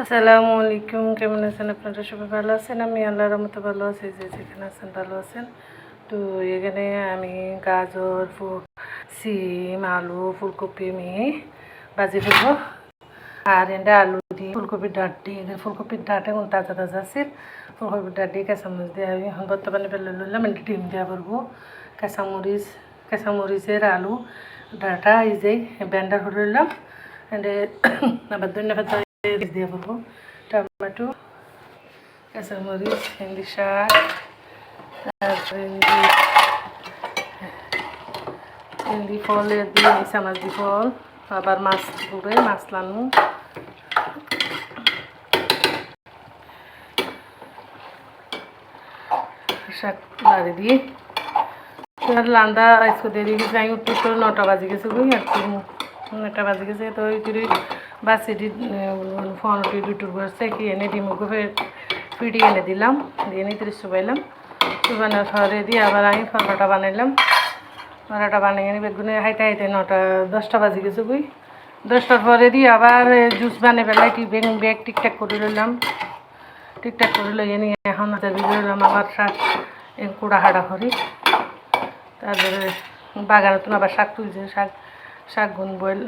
আসসালামু আলাইকুম, কেমন আছেন আপনারা? সবাই ভালো আছেন? আমি আল্লাহর রহমতে ভালো আছি। যে যেখানে আছেন ভালো আছেন। তো এখানে আমি গাজর, সিম, আলু, ফুলকপি আমি ভাজি ফেলবো। আর এটা আলু দিয়ে ফুলকপির ডাঁট দিয়ে, ফুলকপির ডাঁট এখন তাজা তাজা আছে। ফুলকপির ডাঁট দিয়ে কাঁচামরিচ দিয়ে আমি এখন বর্তমানে ফেলে লইলাম। এটা ডিম দেওয়া করবো। কাঁচামরিচের আলু ডাঁটা এই যে ব্যান্ডার করে লইলাম। এন্ডে আবার ধনিয়া পাতা দিয়ে করবো। টমেটো, কাঁচামরিচ, হিন্দি শাক, তারপরে হিন্দি ফল দিয়ে চামচ দি ফল, আবার মাছ পুরে মাছ লানু, শাক বাড়ি দিয়ে লান্দা আজকে দেরি গেছে। আমি উঠতে তো 9টা বাজে গেছে বুঝি আর কি 9টা বাজে গেছে। তো ওই বাসিটি ফোনটি দুটোর বসছে কি এনে ডিমুকে ফিটিয়ে এনে দিলাম, দিয়ে নিয়ে 30 পাইলাম। চুবানোর পরে দিয়ে আবার আমি পরোটা বানাইলাম। পরোটা বানিয়ে এনে বেগুনে হাইতে 10টা বাজে গেছে বুঝি। 10টার পরে দিয়ে আবার জুস বানিয়ে পেলাই ব্যাগ ঠিকঠাক করে লইলাম। ঠিকঠাক করে লইয়ে নিয়ে এখন দিলাম আবার শাক কুড়া হাড়া করি। তারপরে বাগানতুন আবার শাক তুলছে, শাক গুন বইল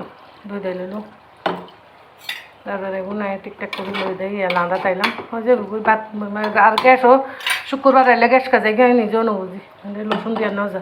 ধুই দিয়ে লইলো। তারপরে গুনায় ঠিকঠাক করে লই দেয় লাঁদা তাইলাম। ওই যে ভাত আর গ্যাসও শুক্রবার এলে গ্যাস কাজে গিয়ে নিজেও না বুঝি লসুন দিয়ে না যা